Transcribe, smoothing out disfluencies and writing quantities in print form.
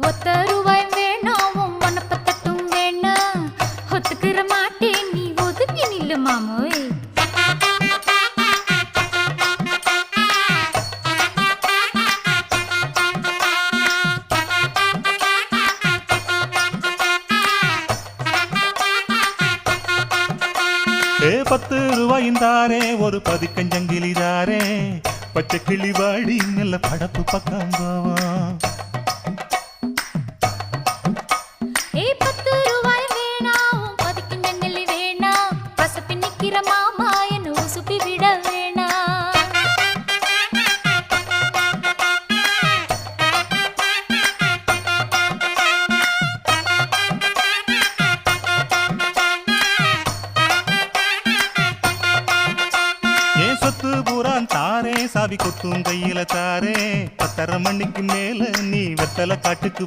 ஒத்த ரூபாய் வேணாம் உன் மனப்பத்தட்டும் வேணா ஒத்துக்கிற மாட்டேன் நீ ஒதுங்கி நில்லு மாமோய். ஏ 10 ரூபாயும் தாரே ஒரு பதிக்கஞ்சங்கிலி தாரே பச்சை கிளி வாடி நல்ல படப்பு பக்கம் போவோம். ஏ 10 ரூபாய் வேணாம் உன் பதிக்கஞ்சங்கிலி வேணா பசப்பி நிக்கிற மாமா என்ன உசுப்பி விட வேணா. சொத்து பூரான் தாரே சாவி கொத்தும் கையில தாரே 10:30 மணிக்கு மேல நீ வெத்தலை காட்டுக்கு